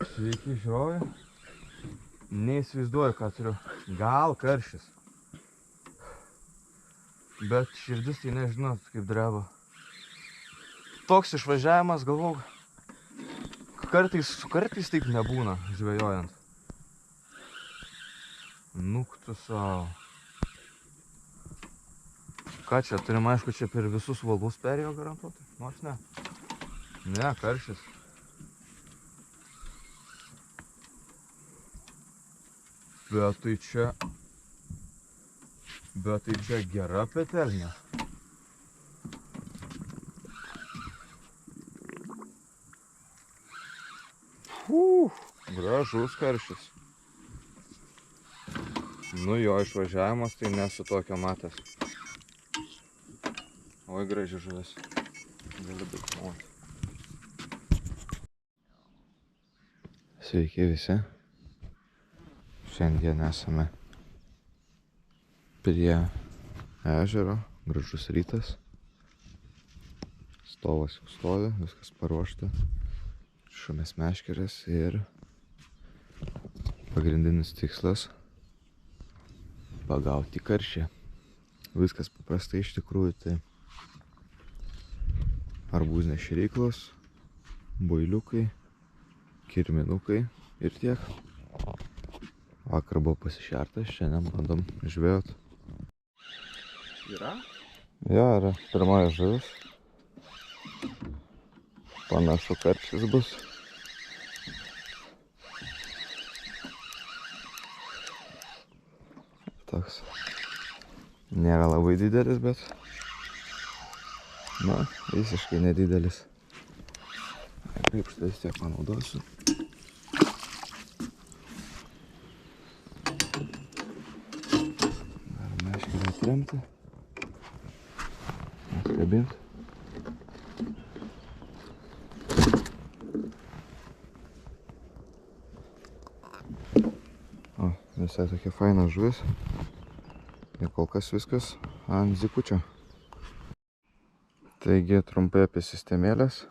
Sveiki, žiūrovai. Neįsivaizduoju, ką turiu. Gal karšis. Bet širdis tai nežinot, kaip dreba. Toks išvažiavimas, galvau, kartais taip nebūna, žvejojant. Nuk tu savo. Ką čia, turim aišku, čia per visus valus perėjo garantuoti? Nors ne. Ne, karšis. Bet tai čia gera petelnė. Gražus karšis. Nu jo išvažiavimas tai nesu tokio matęs. Oi, graži žuvis. Gali būt nuoti. Sveiki visi. Šiandien esame prie ežero. Gražus rytas. Stovas jau stovi, viskas paruošta. Šumės meškerės ir pagrindinis tikslas pagauti karšį. Viskas paprastai iš tikrųjų, tai arbūzinės šėryklos, boiliukai, kirminukai ir tiek. Vakar buvo pasišertas, šiandien bandom žvejot. Yra? Jo, yra pirmoji žuvis. Panašu, karšis bus. Toks nėra labai didelis, bet na, visiškai nedidelis. Krepštą vis tiek panaudosiu. Dar meškerę atremti. Atkabinti. O, visai tokia faina žuvis. Ir kol kas viskas ant zikučio. Taigi trumpai apie sistemėlės.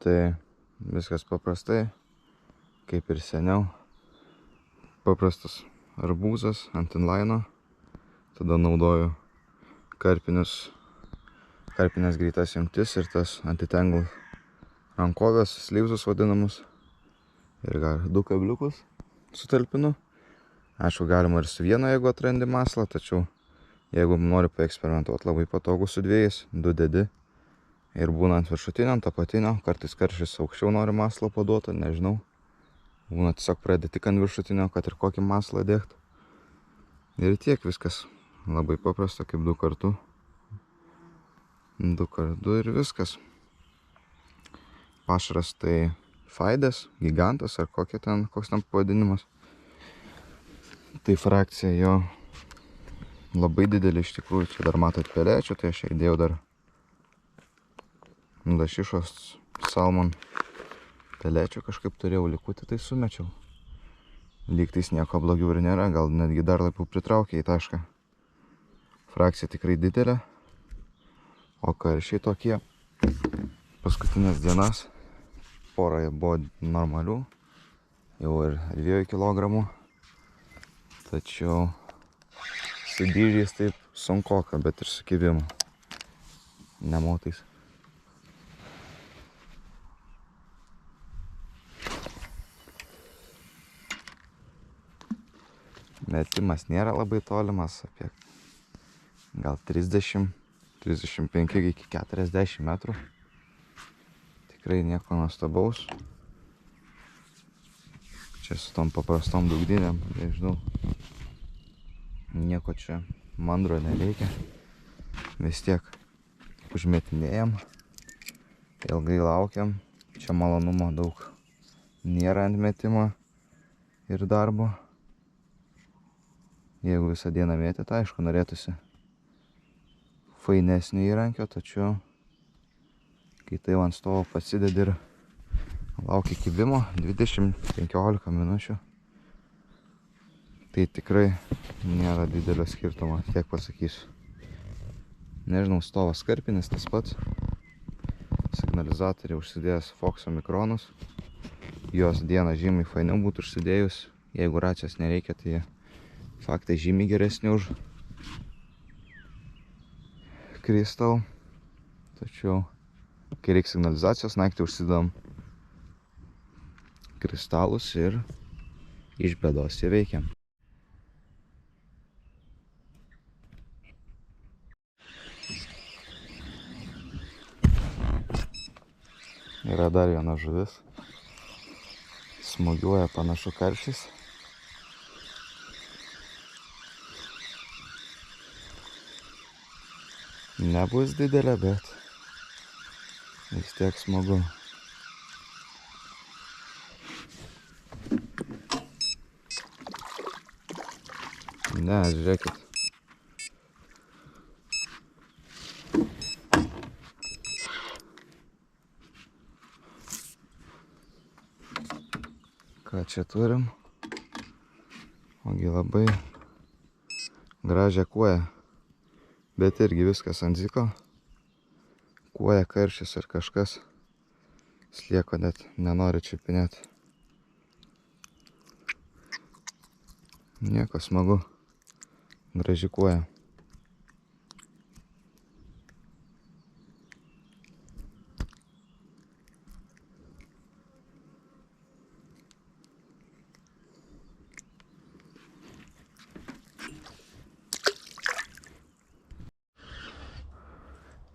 Tai viskas paprastai, kaip ir seniau. Paprastas arbūzas ant inlaino. Tada naudoju karpinės greitas jungtis ir tas antitangle rankovės, slyvzus vadinamus. Ir du kabliukus sutalpinu. Aišku, galima ir su vienu, jeigu atrandi maslą, tačiau jeigu nori paeksperimentuoti, labai patogu su dviejais, du dedi. Ir būna ant viršutinio, ant apatinio, kartais karšis aukščiau nori maslą paduoti, nežinau. Būna tiesiog pradedi tik ant viršutinio, kad ir kokį maslą dėkti. Ir tiek viskas. Labai paprasta, kaip du kartu. Du kartu ir viskas. Pašaras tai faidės, gigantas ar koks ten pavadinimas. Tai frakcija jo labai didelė iš tikrųjų. Čia dar matot pelečių, tai aš įdėjau dar lašišos salmon pelečių. Kažkaip turėjau likutį, tai sumečiau. Lygtais nieko blogiau ir nėra, gal netgi dar labiau pritraukė į tašką. Frakcija tikrai didelė. O karšiai tokie paskutinės dienas. Pora buvo normalių, jau ir 2 kilogramų. Tačiau su dydžiais taip sunkoka, bet ir su kibimu. Nemotais. Metimas nėra labai tolimas, apie gal 30, 35 iki 40 metrų. Tikrai nieko nuostabaus. Čia su tom paprastom dugdinėm, nežinau. Nieko čia mandro nereikia. Vis tiek užmetinėjam. Ilgai laukiam. Čia malonumo daug nėra ant metimo ir darbo. Jeigu visą dieną mėtėt, aišku, norėtųsi fainesnio įrankio, tačiau kai tai ant stovo pasidedi ir laukia kibimo 20-15 minučių. Tai tikrai nėra didelio skirtumo, tiek pasakysiu. Nežinau, stovas karpinis tas pats. Signalizatoriai užsidėjęs Foxo mikronus. jos dieną žymiai fainiau būtų užsidėjus. Jeigu racijos nereikia, tai faktai žymiai geresni už Crystal. Tačiau, kai reikia signalizacijos, naktį užsidedam kristalus ir iš bėdos jie veikia. Yra dar viena žuvis. Smūgiuoja panašu karšis. Nebus didelė, bet vis tiek smagu. Ne, žiūrėkit. Ką čia turim? Ogi labai gražią kuoją. Bet irgi viskas ant ziko. Kuoja karšis ir kažkas slieko net nenori čiupinėti. Nieko, smagu. Graži kuoja.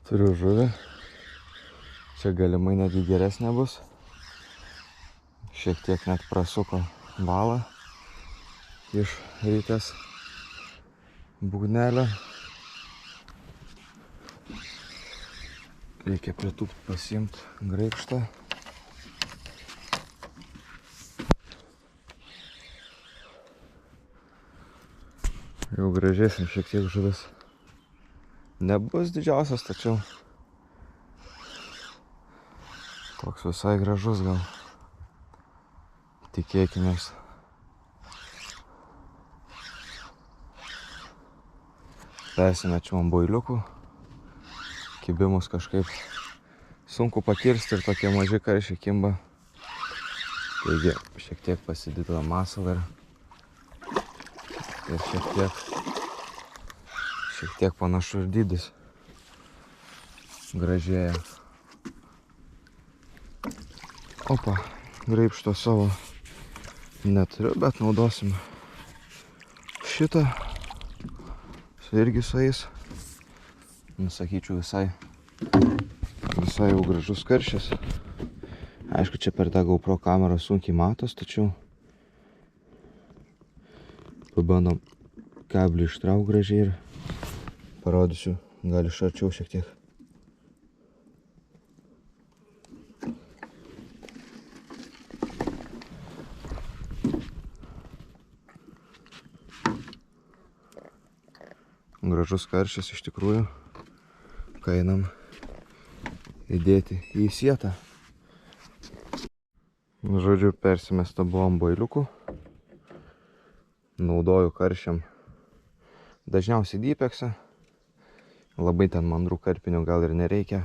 Turiu žuvį. Čia galimai netgi geresnė bus. Šiek tiek net prasuko valą iš rytės būgnelio. Reikia pritūpt pasiimt graibštą. Jau gražesnė šiek tiek žuvis. Nebus didžiausias, tačiau toks visai gražus gal. Tikėkimės. Persimečiau ant boiliukų. Kibimus kažkaip sunku pakirsti ir tokie maži karšiai kimba. Taigi šiek tiek pasididino masalą ir šiek tiek panašu ir dydis gražėja. Opa, graibšto savo neturiu, bet naudosim šitą. Irgi sueis. Nusakyčiau visai jau gražus karšis. Aišku, čia per tą GoPro kamerą sunkiai matos, tačiau pabandom kablį ištrauk gražiai ir parodysiu, gal iš arčiau šiek tiek. Gražus karšis iš tikrųjų. Ką einam įdėti į sietą. Žodžiu, persimesta buvom boiliukų. Naudoju karšiam dažniausiai dypeksą. Labai ten mandrų karpinių gal ir nereikia.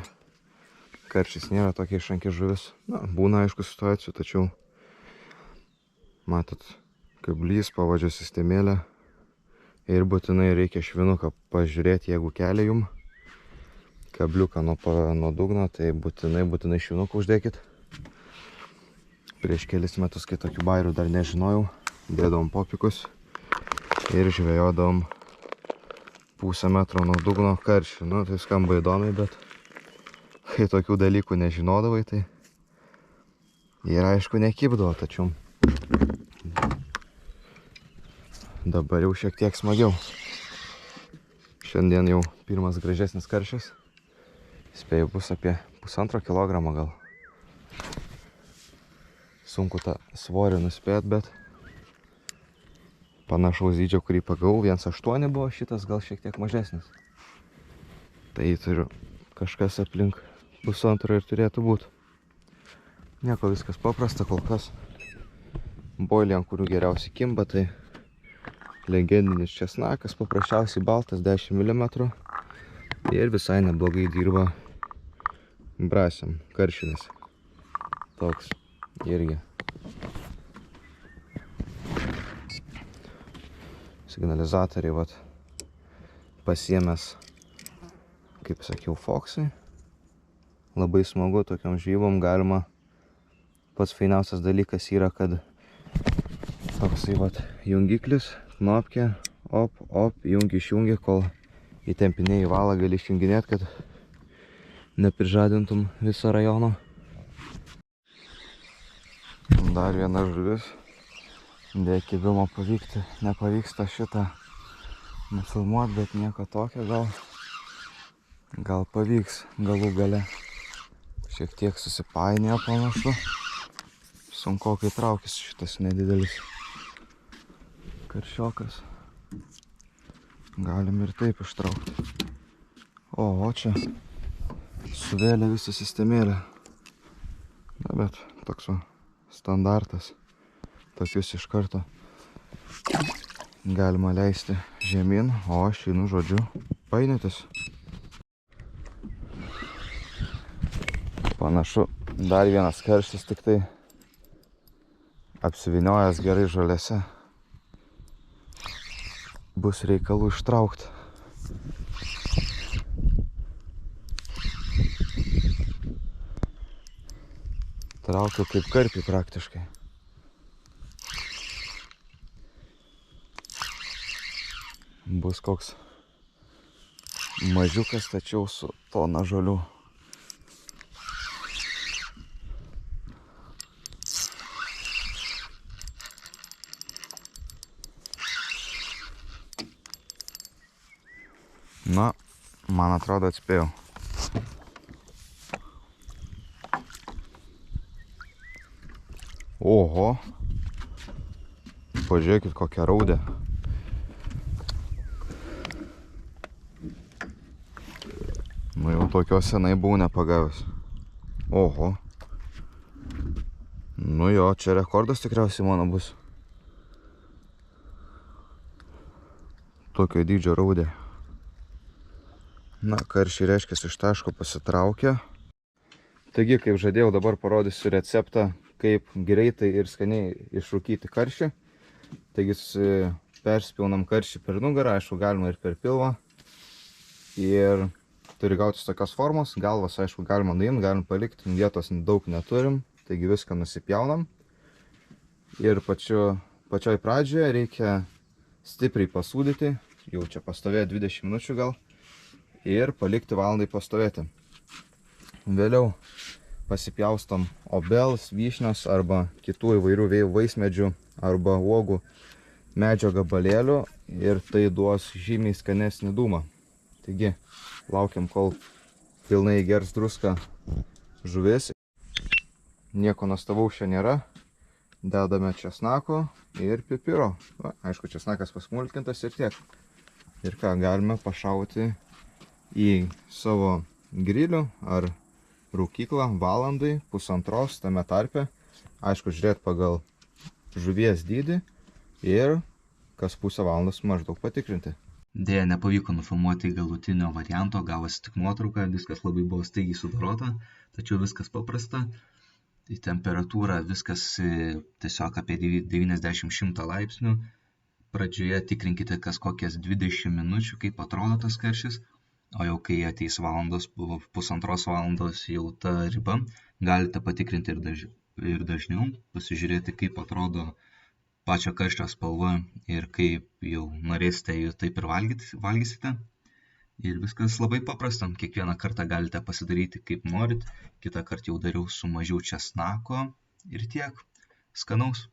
Karšis nėra tokia išranki žuvis. Na, būna aišku situacijų, tačiau matot, kablys, pavadžio sistemėlė. Ir būtinai reikia švinuką pažiūrėti, jeigu kelia jum kabliuką nuo dugno, tai būtinai švinuką uždėkit. Prieš kelis metus, kai tokių bairių dar nežinojau, dėdavom popikus ir žvejodom pusę metro nuo dugno karšį. Nu, tai skamba įdomiai, bet kai tokių dalykų nežinodavai, tai ir aišku nekibdavo, tačiau dabar jau šiek tiek smagiau. Šiandien jau pirmas gražesnis karšis. Spėju bus apie 1,5 kilogramo gal. Sunku tą svorį nuspėt, bet panašaus dydžio, kurį pagavau, 1,8 buvo, šitas gal šiek tiek mažesnis. Tai turiu kažkas aplink 1,5 ir turėtų būti. Nieko, viskas paprasta kol kas. Boiliai, ant kurių geriausiai kimba, tai legendinis česnakas, paprasčiausiai baltas 10 mm. Ir visai neblogai dirba brasiam, karšinis. Toks irgi signalizatoriai, vat, pasiėmęs, kaip sakiau, foksai. Labai smagu tokiam žvybom galima. Pats fainiausias dalykas yra, kad toksai vat jungiklis, knopkė, op, jungi, išjungi, kol įtempinėjai valą, gali išjunginėti, kad neprižadintum viso rajono. Dar viena žuvis. Dėl kibimo nepavyksta šitą nufilmuoti, bet nieko tokio, gal pavyks galų gale. Šiek tiek susipainėjo panašu. Sunku, kai traukis šitas nedidelis karšiokas. Galim ir taip ištraukti. O čia suvėlė visą sistemėlę. Na, bet toks standartas. Tokius iš karto galima leisti žemyn, o aš einu, žodžiu, painiotis. Panašu, dar vienas karštis, tik tai apsiviniojęs gerai žolėse. Bus reikalų ištraukti. Traukiu kaip karpį praktiškai. Bus koks mažiukas, tačiau su tona žolių. Na, man atrodo, atspėjau. Oho. Pažiūrėkit, kokia raudė. Nu jau tokios senai buvau nepagavęs. Oho. Nu jo, čia rekordas tikriausiai mano bus. Tokio dydžio raudė. Na, karšiai reiškia iš taško pasitraukė. Taigi, kaip žadėjau, dabar parodysiu receptą, kaip greitai ir skaniai išrūkyti karšį. Taigi, perspjaunam karšį per nugarą, aišku, galima ir per pilvą. Ir turi gautis tokios formos, galvas, aišku, galima nuimti, galim palikti, vietos daug neturim, taigi viską nusipjaunam. Ir pačioj pradžioje reikia stipriai pasūdyti, jau čia pastovėjo 20 minučių gal, ir palikti valandai pastovėti. Vėliau pasipjaustom obels, vyšnios arba kitų įvairių vaismedžių arba uogų medžio gabalėlių ir tai duos žymiai skanesnį dūmą. Taigi, laukiam, kol pilnai gers druską žuvis. Nieko nuostabaus čia nėra. Dedame česnako ir pipiro. Va, aišku, česnakas pasmulkintas ir tiek. Ir ką, galime pašauti į savo grilių ar rūkyklą valandai, pusantros tame tarpe. Aišku, žiūrėti pagal žuvies dydį ir kas pusę valandos maždaug patikrinti. Deja, nepavyko nufilmuoti galutinio varianto, gavosi tik nuotrauka, viskas labai buvo staigiai sudarota, tačiau viskas paprasta. Į temperatūrą viskas tiesiog apie 90-100 laipsnių. Pradžioje tikrinkite kas kokias 20 minučių, kaip atrodo tas karšis, o jau kai ateis pusantros valandos jau ta riba, galite patikrinti ir dažniau, pasižiūrėti, kaip atrodo pačio karščio spalva ir kaip jau norėsite, taip ir valgysite. Ir viskas labai paprasta. Kiekvieną kartą galite pasidaryti kaip norit. Kitą kartą jau dariau su mažiau česnako ir tiek. Skanaus.